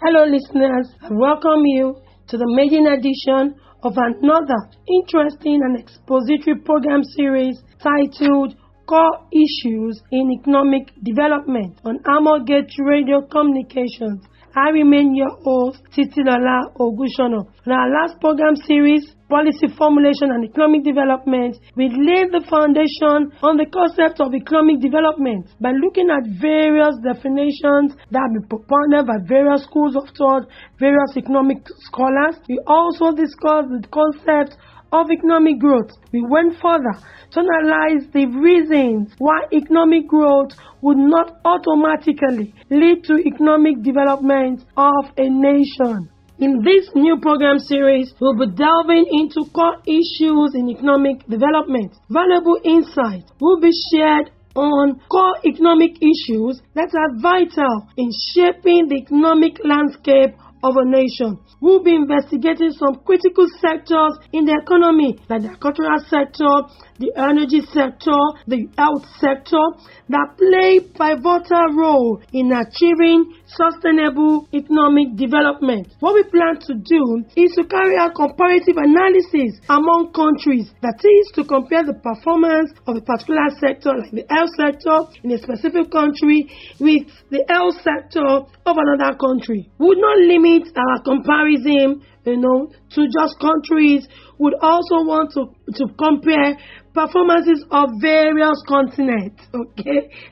Hello listeners, I welcome you to the maiden edition of another interesting and expository program series titled Core Issues in Economic Development on Amogate Radio Communications. I remain your host, Titilola Ogunshono. In our last program series, Policy Formulation and Economic Development, we laid the foundation on the concept of economic development by looking at various definitions that have been propounded by various schools of thought, various economic scholars. We also discussed the concept of economic growth. We went further to analyze the reasons why economic growth would not automatically lead to economic development of a nation. In this new program series, we'll be delving into core issues in economic development. Valuable insights will be shared on core economic issues that are vital in shaping the economic landscape of a nation. We'll be investigating some critical sectors in the economy, like the agricultural sector, the energy sector, the health sector, that play a pivotal role in achieving sustainable economic development. What we plan to do is to carry out comparative analysis among countries, that is, to compare the performance of a particular sector, like the health sector in a specific country, with the health sector of another country. We would not limit our comparison, to just countries. Would also want to compare performances of various continents,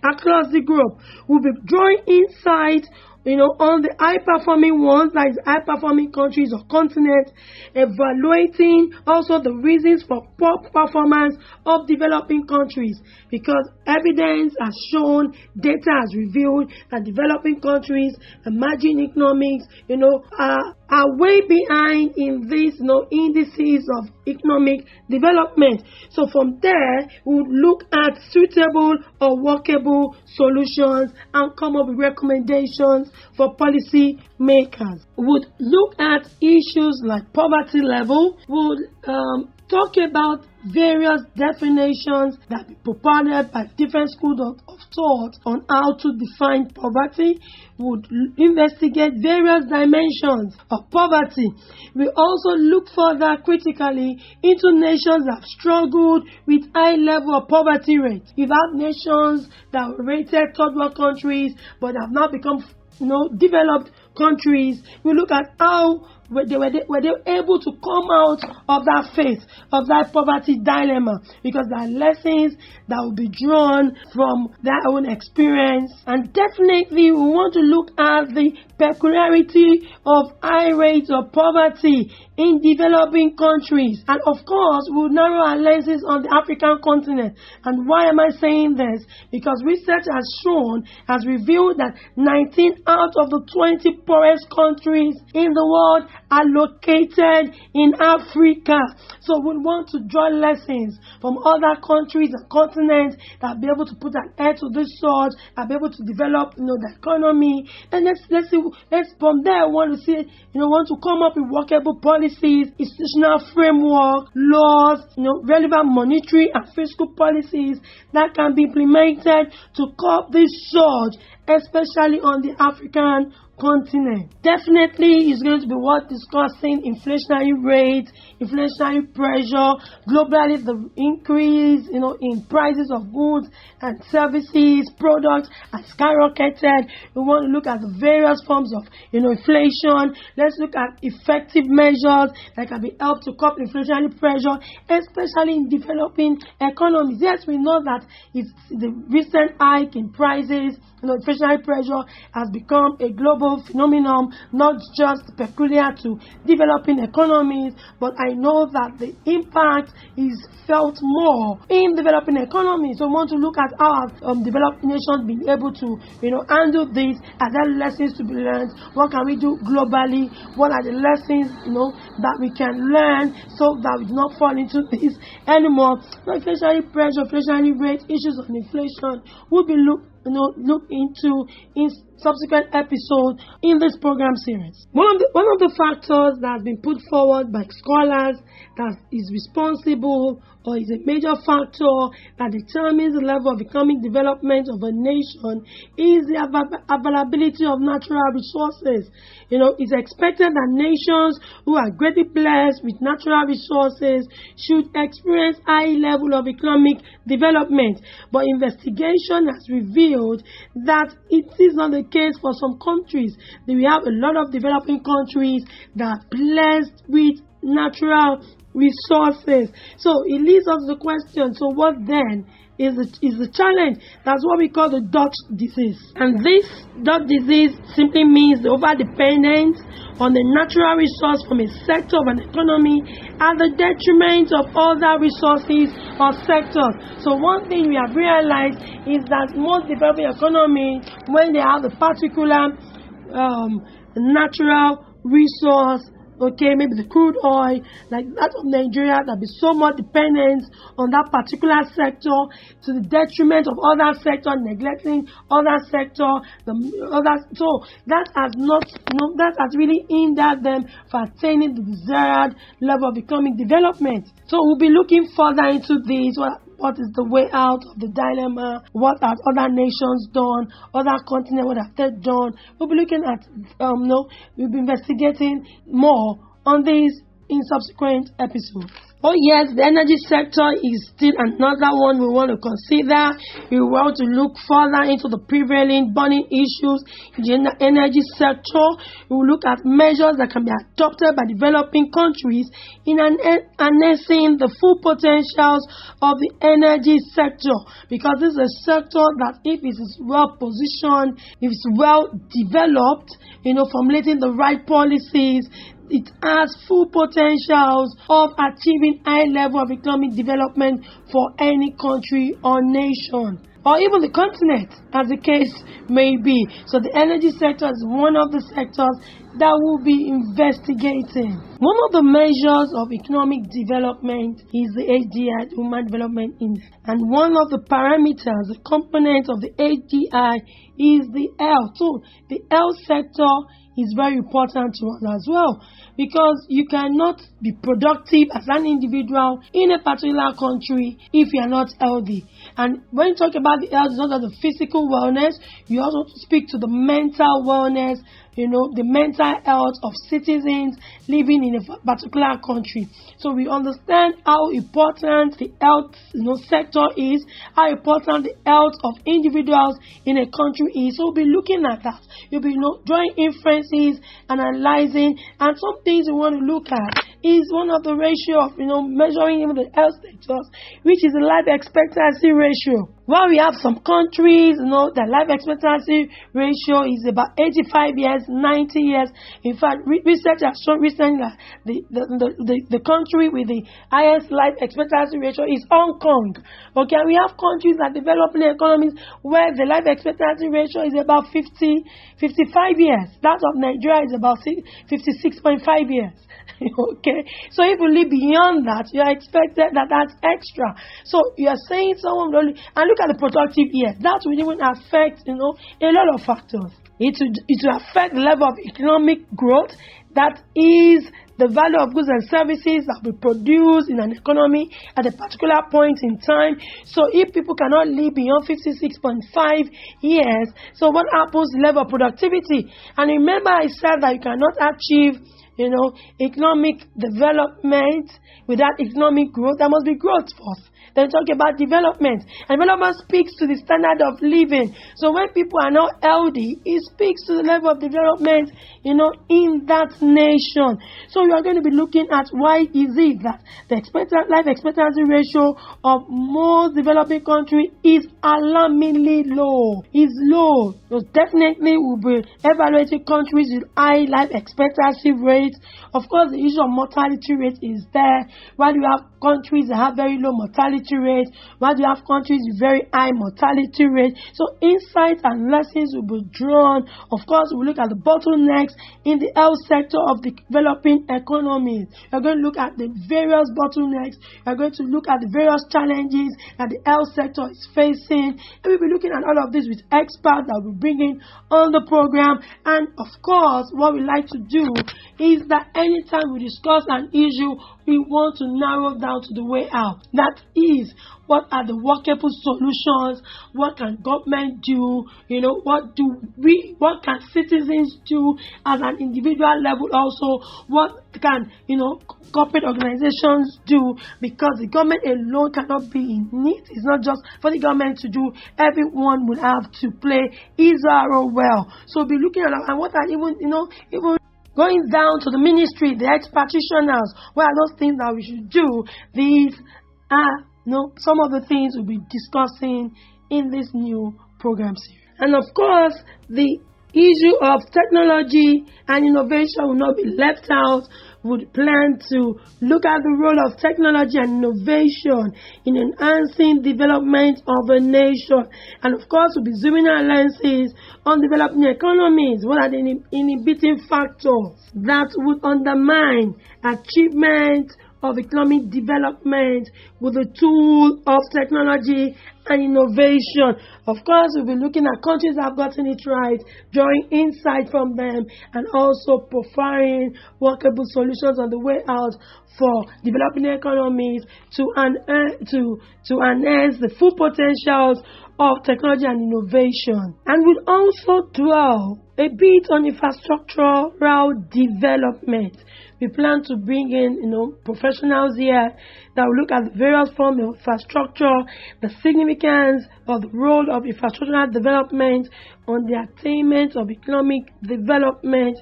across the globe. We'll be drawing insight on the high-performing ones, like high-performing countries or continents, evaluating also the reasons for poor performance of developing countries, because evidence has shown, data has revealed that developing countries, emerging economics, are way behind in these indices of economic development. So from there, we would look at suitable or workable solutions and come up with recommendations for policy makers. We would look at issues like poverty level. We would talk about various definitions that be propounded by different schools of thought on how to define poverty. We would investigate various dimensions of poverty. We also look further critically into nations that have struggled with high level of poverty rates. You have nations that were rated third world countries but have now become developed countries. We look at how were they able to come out of that phase, of that poverty dilemma, because there are lessons that will be drawn from their own experience. And definitely we want to look at the peculiarity of high rates of poverty in developing countries. And of course, we'll narrow our lenses on the African continent. And why am I saying this? Because research has revealed that 19 out of the 20 poorest countries in the world are located in Africa. So we want to draw lessons from other countries and continents that will be able to put an end to this sort, and be able to develop the economy. And let's from there want to come up with workable policies, institutional framework, laws, relevant monetary and fiscal policies that can be implemented to curb this surge, especially on the African continent. Definitely is going to be worth discussing inflationary rates, inflationary pressure, globally the increase in prices of goods and services, products has skyrocketed. We want to look at the various forms of inflation. Let's look at effective measures that can be helped to curb inflationary pressure, especially in developing economies. Yes, we know that it's the recent hike in prices, inflationary pressure has become a global phenomenon, not just peculiar to developing economies, but I know that the impact is felt more in developing economies. So we want to look at how developed nations being able to handle this. Are there lessons to be learned? What can we do globally? What are the lessons that we can learn so that we do not fall into this anymore? So inflationary pressure, inflationary rate, issues of inflation will be looked look into in subsequent episodes in this program series. One of the factors that has been put forward by scholars that is responsible or is a major factor that determines the level of economic development of a nation is the availability of natural resources. It's expected that nations who are greatly blessed with natural resources should experience high level of economic development. But investigation has revealed that it is not the case for some countries. We have a lot of developing countries that are blessed with natural resources. So it leads us to the question, so what then is the challenge? That's what we call the Dutch disease. And this Dutch disease simply means the over-dependence on the natural resource from a sector of an economy at the detriment of other resources or sectors. So one thing we have realized is that most developing economies, when they have a particular natural resource, maybe the crude oil, like that of Nigeria, that be so much dependent on that particular sector to the detriment of other sectors, neglecting other sector, so that has really hindered them for attaining the desired level of economic development. So we'll be looking further into this. What is the way out of the dilemma? What have other nations done? Other continents, what have they done? We'll be looking at, we'll be investigating more on this in subsequent episodes. Oh yes, the energy sector is still another one we want to consider. We want to look further into the prevailing burning issues in the energy sector. We will look at measures that can be adopted by developing countries in harnessing the full potentials of the energy sector, because this is a sector that, if it is well positioned, if it's well developed, formulating the right policies, it has full potentials of achieving high level of economic development for any country or nation, or even the continent, as the case may be. So the energy sector is one of the sectors that we'll be investigating. One of the measures of economic development is the HDI, Human Development Index. And one of the parameters, the component of the HDI, is the health. So the health sector is very important to us as well, because you cannot be productive as an individual in a particular country if you are not healthy. And when you talk about the health, it's not just the physical wellness, you also speak to the mental wellness, the mental health of citizens living in a particular country. So we understand how important the health sector is, how important the health of individuals in a country is. So we'll be looking at that. You'll be drawing inferences, analyzing, and some things we want to look at is one of the ratio of measuring even the health sectors, which is the life expectancy ratio. While we have some countries, the life expectancy ratio is about 85 years, 90 years. In fact, research has shown recently that the country with the highest life expectancy ratio is Hong Kong. Okay, we have countries that developing economies where the life expectancy ratio is about 55 years. That of Nigeria is about 56.5 years. Okay, so if you live beyond that, you are expected that's extra. So you are saying someone only, and look at the productive years. That will even affect a lot of factors. It will affect the level of economic growth, that is the value of goods and services that we produce in an economy at a particular point in time. So if people cannot live beyond 56.5 years, so what happens to the level of productivity? And remember, I said that you cannot achieve economic development without economic growth. There must be growth first. Then talk about development. And development speaks to the standard of living. So when people are not healthy, it speaks to the level of development, in that nation. So you are going to be looking at why is it that the life expectancy ratio of most developing countries is alarmingly low. Is low. So definitely we'll be evaluating countries with high life expectancy ratio rate. Of course, the issue of mortality rate is there. Why do you have countries that have very low mortality rate? Why do you have countries with very high mortality rate? So insights and lessons will be drawn. Of course, we'll look at the bottlenecks in the health sector of the developing economies. We're going to look at the various bottlenecks. We're going to look at the various challenges that the health sector is facing. And we'll be looking at all of this with experts that we'll bring in on the program. And of course, what we like to do is that anytime we discuss an issue, we want to narrow down to the way out. That is, what are the workable solutions? What can government do? What can citizens do as an individual level also? What can, corporate organizations do? Because the government alone cannot be in it. It's not just for the government to do. Everyone will have to play his role well. So we'll be looking at and what are even going down to the ministry, the ex-practitioners. What are those things that we should do? These are some of the things we'll be discussing in this new program series. And of course, the issue of technology and innovation will not be left out. We would plan to look at the role of technology and innovation in enhancing development of a nation. And of course, we'll be zooming our lenses on developing economies. What are the inhibiting factors that would undermine achievement of economic development with the tool of technology and innovation? Of course, we'll be looking at countries that have gotten it right, drawing insight from them, and also profiling workable solutions on the way out for developing economies to enhance the full potentials of technology and innovation. And we'll also dwell a bit on infrastructural development. We plan to bring in, professionals here that will look at the various forms of infrastructure, the significance of the role of infrastructural development on the attainment of economic development,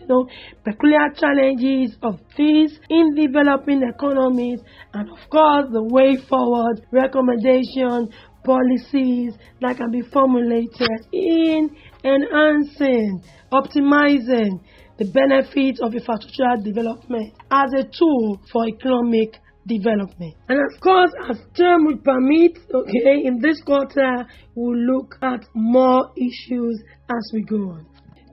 peculiar challenges of this in developing economies, and of course the way forward, recommendation, policies that can be formulated in enhancing, optimizing the benefits of infrastructural development as a tool for economic development. And of course, as time will permit, in this quarter, we'll look at more issues as we go on.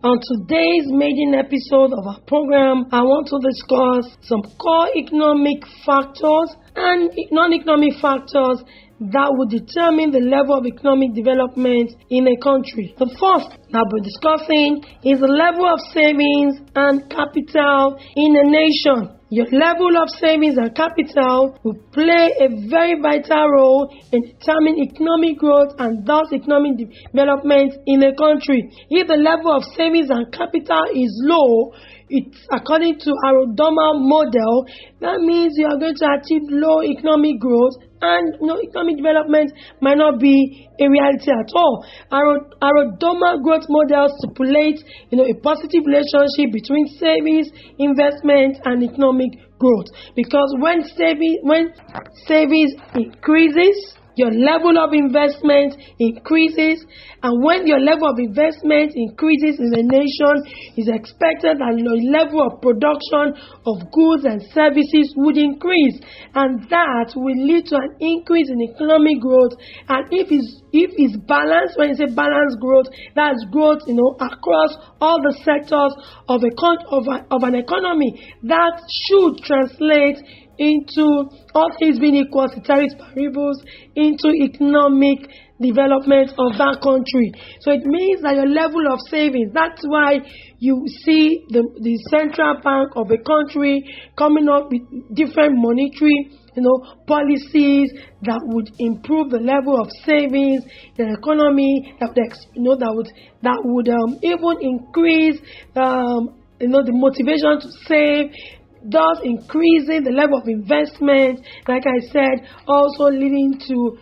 On today's maiden episode of our program, I want to discuss some core economic factors and non-economic factors that would determine the level of economic development in a country. The first that we're discussing is the level of savings and capital in a nation. Your level of savings and capital will play a very vital role in determining economic growth and thus economic development in a country. If the level of savings and capital is low, it's according to Arundel model, that means you are going to achieve low economic growth and economic development might not be a reality at all. Arundel growth model stipulates a positive relationship between savings, investment, and economic growth. Because when savings increases, your level of investment increases, and when your level of investment increases in a nation, it's expected that your level of production of goods and services would increase, and that will lead to an increase in economic growth. And if it's balanced, when you say balanced growth, that's growth across all the sectors of an economy. That should translate into, all things being equal, ceteris paribus, into economic development of that country. So it means that your level of savings, that's why you see the central bank of a country coming up with different monetary policies that would improve the level of savings in the economy, that would even increase the motivation to save, thus increasing the level of investment, like I said, also leading to,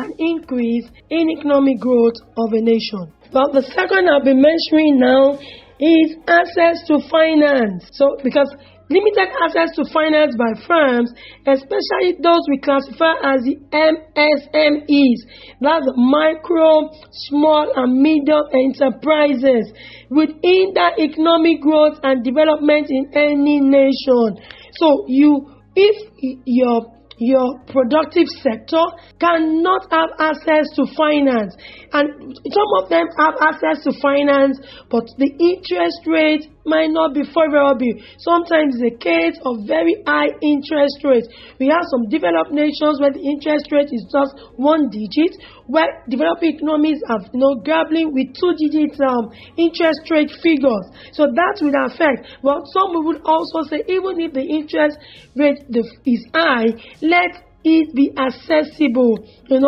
an increase in economic growth of a nation. But the second I'll be mentioning now is access to finance. So, because limited access to finance by firms, especially those we classify as the MSMEs, that's the micro, small and medium enterprises, would hinder economic growth and development in any nation. So if your productive sector cannot have access to finance, and some of them have access to finance, but the interest rate might not be favorable. Sometimes it's a case of very high interest rates. We have some developed nations where the interest rate is just 1 digit, where developing economies are grappling with 2-digit interest rate figures. So that will affect. But some would also say, even if the interest rate is high, let it be accessible,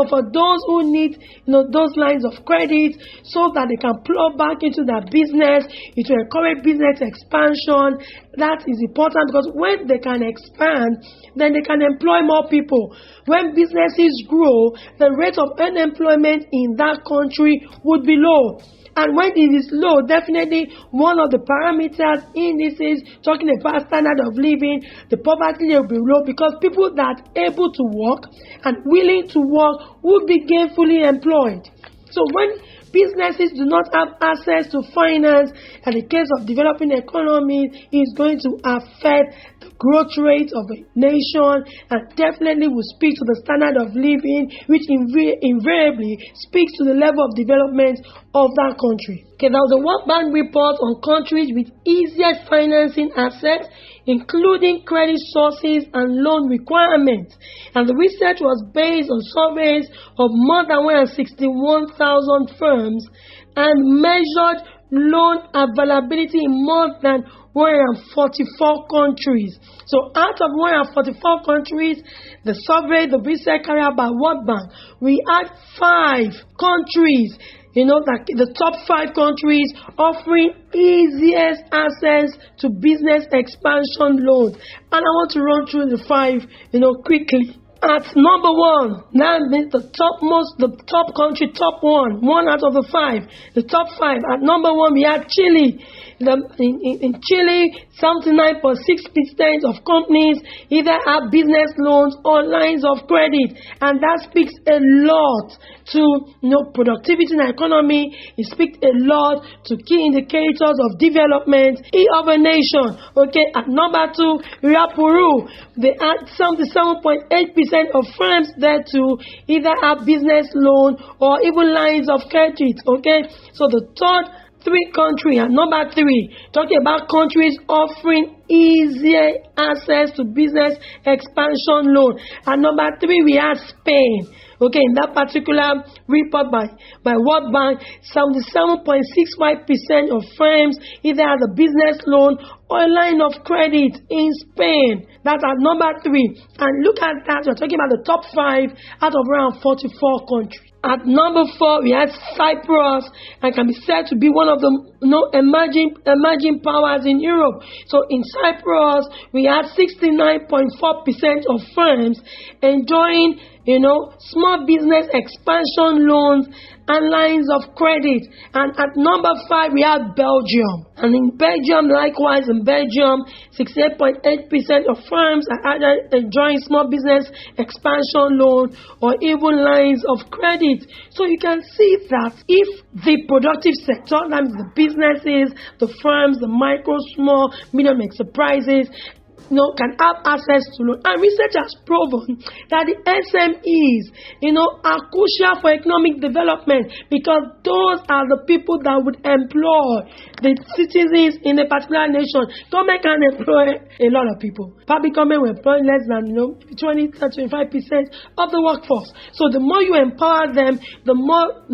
for those who need, those lines of credit, so that they can plug back into their business. It will encourage business expansion. That is important, because when they can expand, then they can employ more people. When businesses grow, the rate of unemployment in that country would be low. And when it is low, definitely one of the parameters indices talking about standard of living, the poverty will be low, because people that are able to work and willing to work would be gainfully employed. So when businesses do not have access to finance, and in the case of developing economies, is going to affect the growth rate of a nation, and definitely will speak to the standard of living, which invariably speaks to the level of development of that country. Okay, there was a World Bank report on countries with easiest financing access, including credit sources and loan requirements. And the research was based on surveys of more than 161,000 firms and measured loan availability in more than 144 countries. So out of 144 countries, the research carried out by World Bank, we had 5 countries, the top 5 countries offering easiest access to business expansion loans. And I want to run through the 5, quickly. At number 1, that means the top country, top one out of the 5, the top 5. At number 1, we had Chile. In Chile, 79.6% of companies either have business loans or lines of credit, and that speaks a lot to productivity in the economy. It speaks a lot to key indicators of development of a nation. Okay, at number 2, we have Peru. They had 77.8% of firms there to either have business loan or even lines of credit. Okay, so the third 3 countries, and number 3, talking about countries offering easier access to business expansion loan. And number 3, we have Spain. Okay, in that particular report by World Bank, 77.65% of firms either have a business loan or a line of credit in Spain. That's at number 3. And look at that, we're talking about the top 5 out of around 44 countries. At number 4, we have Cyprus, and can be said to be one of the emerging powers in Europe. So in Cyprus, we have 69.4% of firms enjoying, small business expansion loans and lines of credit. And at number 5, we have Belgium. And in Belgium, likewise, 68.8% of firms are either enjoying small business expansion loan or even lines of credit. So you can see that if the productive sector, that means the businesses, the firms, the micro, small, medium enterprises, can have access to loan. And research has proven that the SMEs, are crucial for economic development, because those are the people that would employ the citizens in a particular nation. Government can employ a lot of people. Public government will employ less than 20 to 25% of the workforce. So the more you empower them, the more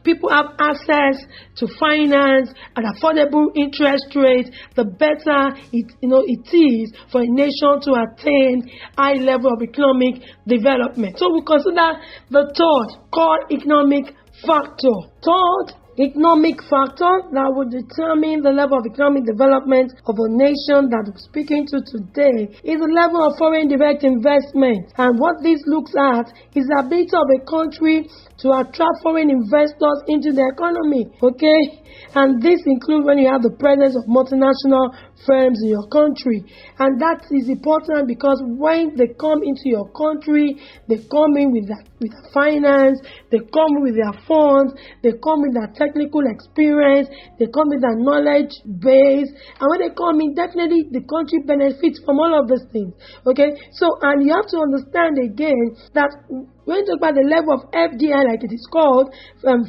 people have access to finance at affordable interest rates, the better it is for a nation to attain high level of economic development. So we consider the third core economic factor. Third economic factors that will determine the level of economic development of a nation that we're speaking to today is the level of foreign direct investment. And what this looks at is the ability of a country to attract foreign investors into the economy, okay? And this includes when you have the presence of multinational firms in your country. And that is important because when they come into your country, they come in with their finance, they come with their funds, they come with their technical experience, they come with their knowledge base. And when they come in, definitely the country benefits from all of these things, okay? So, and you have to understand again that when you talk about the level of FDI, like it is called,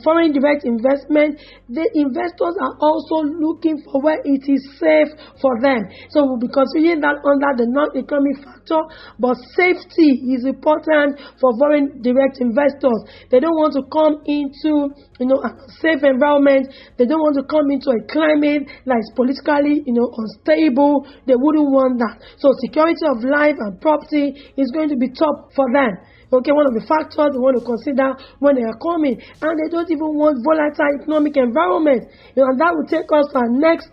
foreign direct investment, the investors are also looking for where it is safe for them. So we'll be considering that under the non-economic factor, but safety is important for foreign direct investors. They don't want to come into, a safe environment. They don't want to come into a climate that is politically, unstable. They wouldn't want that. So security of life and property is going to be top for them. Okay, one of the factors they want to consider when they are coming. And they don't even want volatile economic environment. And that will take us to our next,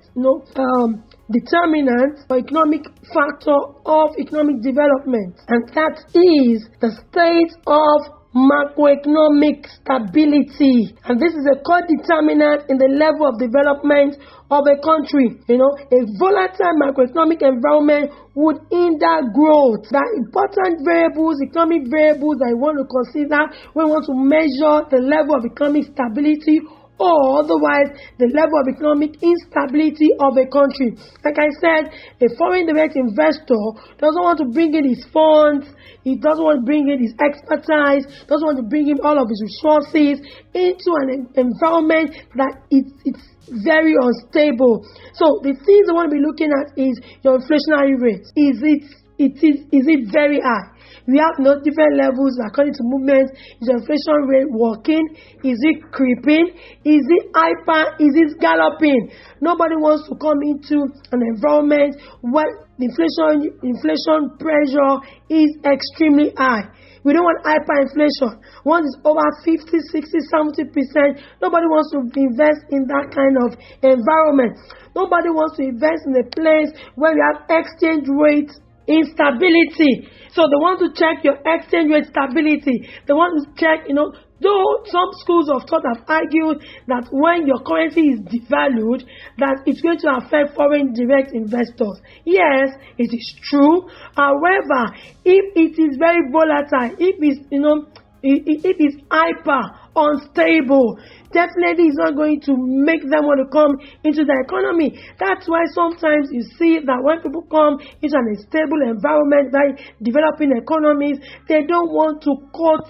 determinant or economic factor of economic development. And that is the state of macroeconomic stability. And this is a core determinant in the level of development of a country. A volatile macroeconomic environment would hinder growth. The important variables, economic variables that you want to consider when you want to measure the level of economic stability, or otherwise the level of economic instability of a country. Like I said, a foreign direct investor doesn't want to bring in his funds, he doesn't want to bring in his expertise, doesn't want to bring in all of his resources into an environment that it's very unstable. So the things I want to be looking at is your inflationary rate. Is it very high? We have different levels according to movements. Is the inflation rate working? Is it creeping? Is it hyper? Is it galloping? Nobody wants to come into an environment where the inflation pressure is extremely high. We don't want hyperinflation. Once it's over 50, 60, 70%, nobody wants to invest in that kind of environment. Nobody wants to invest in a place where you have exchange rate instability. So they want to check your exchange rate stability. They want to check, though some schools of thought have argued that when your currency is devalued, that it's going to affect foreign direct investors. Yes, it is true. However, if it is very volatile, if it's hyper unstable, definitely it's not going to make them want to come into the economy. That's why sometimes you see that when people come into an unstable environment, like developing economies, they don't want to cut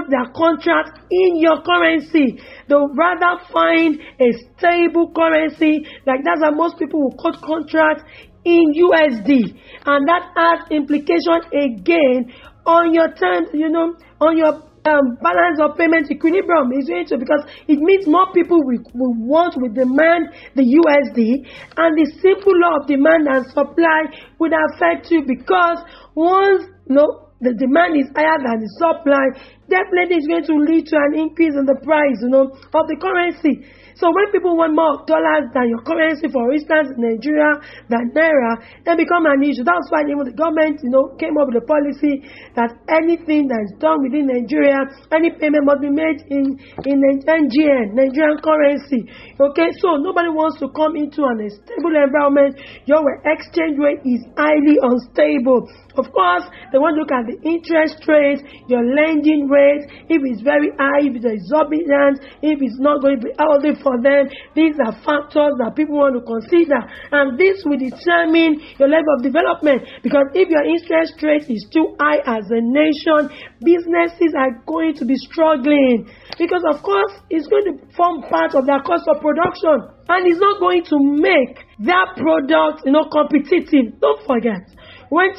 their contract in your currency. They'll rather find a stable currency. Like that's how most people will cut contracts in USD. And that has implication again on your terms, on your balance of payment equilibrium is going to, because it means more people will demand the USD, and the simple law of demand and supply would affect you, because once the demand is higher than the supply, definitely it's going to lead to an increase in the price of the currency. So when people want more dollars than your currency, for instance, in Nigeria, than Naira, then become an issue. That's why even the government, came up with a policy that anything that is done within Nigeria, any payment must be made in NGN, Nigerian currency. Okay, so nobody wants to come into an unstable environment where exchange rate is highly unstable. Of course, they want to look at the interest rate, your lending rate, if it's very high, if it's exorbitant, if it's not going to be healthy for them. These are factors that people want to consider, and this will determine your level of development, because if your interest rate is too high as a nation, businesses are going to be struggling, because of course it's going to form part of their cost of production, and it's not going to make their product competitive. Don't forget, when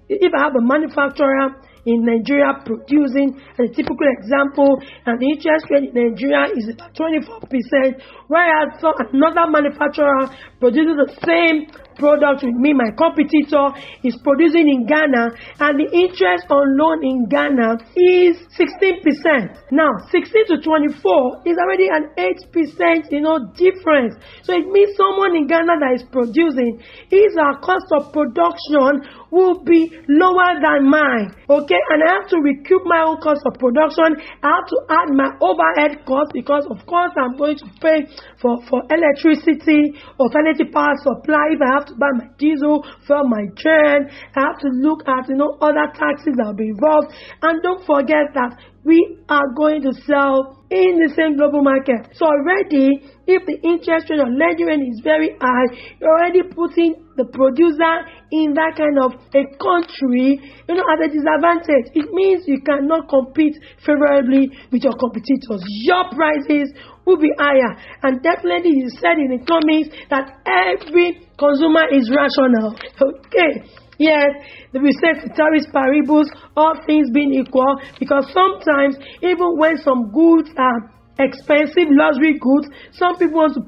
if I have a manufacturer in Nigeria producing, a typical example, and the interest rate in Nigeria is about 24%, whereas another manufacturer produces the same product with me. My competitor is producing in Ghana, and the interest on loan in Ghana is 16%. Now, 16 to 24 is already an 8%, difference. So it means someone in Ghana that is producing, his cost of production will be lower than mine. Okay, and I have to recoup my own cost of production. I have to add my overhead cost, because of course I'm going to pay for electricity, alternative power supply. If I have to buy my diesel, fuel my train, I have to look at other taxes that will be involved. And don't forget that we are going to sell in the same global market. So already, if the interest rate on lending is very high, you're already putting the producer in that kind of a country, at a disadvantage. It means you cannot compete favorably with your competitors. Your prices will be higher. And definitely, you said in economics that every consumer is rational. Okay. Yes, we say ceteris paribus, all things being equal, because sometimes even when some goods are expensive luxury goods, some people want to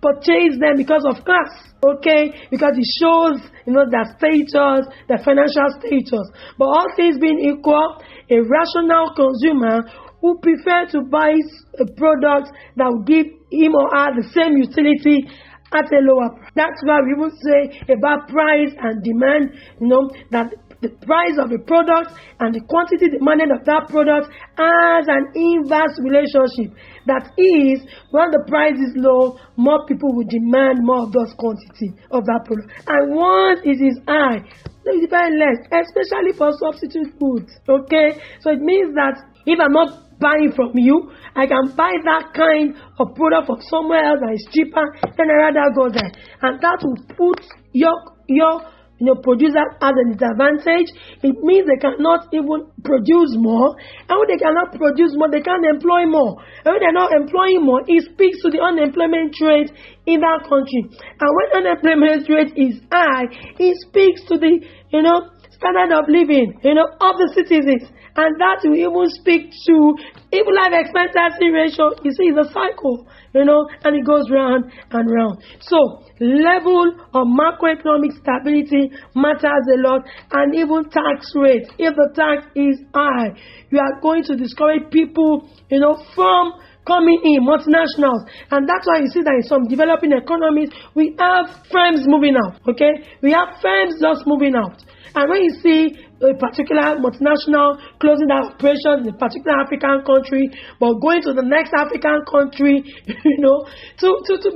purchase them because of class, okay, because it shows their status, their financial status. But all things being equal, a rational consumer who prefer to buy a product that will give him or her the same utility at a lower price. That's why we would say about price and demand, that the price of a product and the quantity demanded of that product has an inverse relationship. That is, when the price is low, more people will demand more of those quantity of that product. And once it is high, they demand less, especially for substitute foods. Okay? So it means that if I'm not buying from you, I can buy that kind of product from somewhere else that is cheaper, then I rather go there. And that will put your producer at a disadvantage. It means they cannot even produce more. And when they cannot produce more, they can't employ more. And when they're not employing more, it speaks to the unemployment rate in that country. And when unemployment rate is high, it speaks to the standard of living of the citizens. And that will even speak to even life expectancy ratio. You see, it's a cycle, and it goes round and round. So, level of macroeconomic stability matters a lot, and even tax rates. If the tax is high, you are going to discourage people, from coming in, multinationals. And that's why you see that in some developing economies, we have firms moving out, okay? We have firms just moving out. And when you see a particular multinational closing down operations in a particular African country, but going to the next African country, to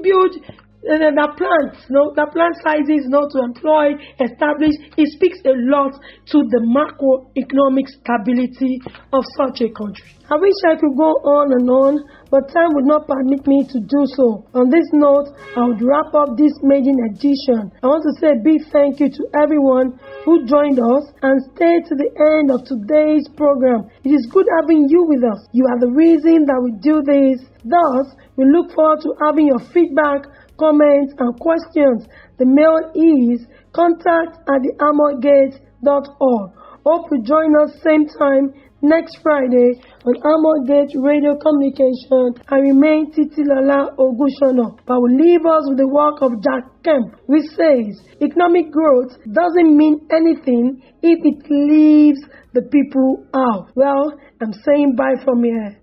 build the plants, the plant sizes, to employ, establish, it speaks a lot to the macroeconomic stability of such a country. I wish I could go on and on, but time would not permit me to do so. On this note, I would wrap up this maiden edition. I want to say a big thank you to everyone who joined us and stayed to the end of today's program. It is good having you with us. You are the reason that we do this. Thus, we look forward to having your feedback, comments, and questions. The mail is contact@thearmorgate.org. Hope you join us same time next Friday on Armorgate Radio Communication. I remain Titilola Ogunshono, but will leave us with the work of Jack Kemp, which says economic growth doesn't mean anything if it leaves the people out. Well, I'm saying bye from here.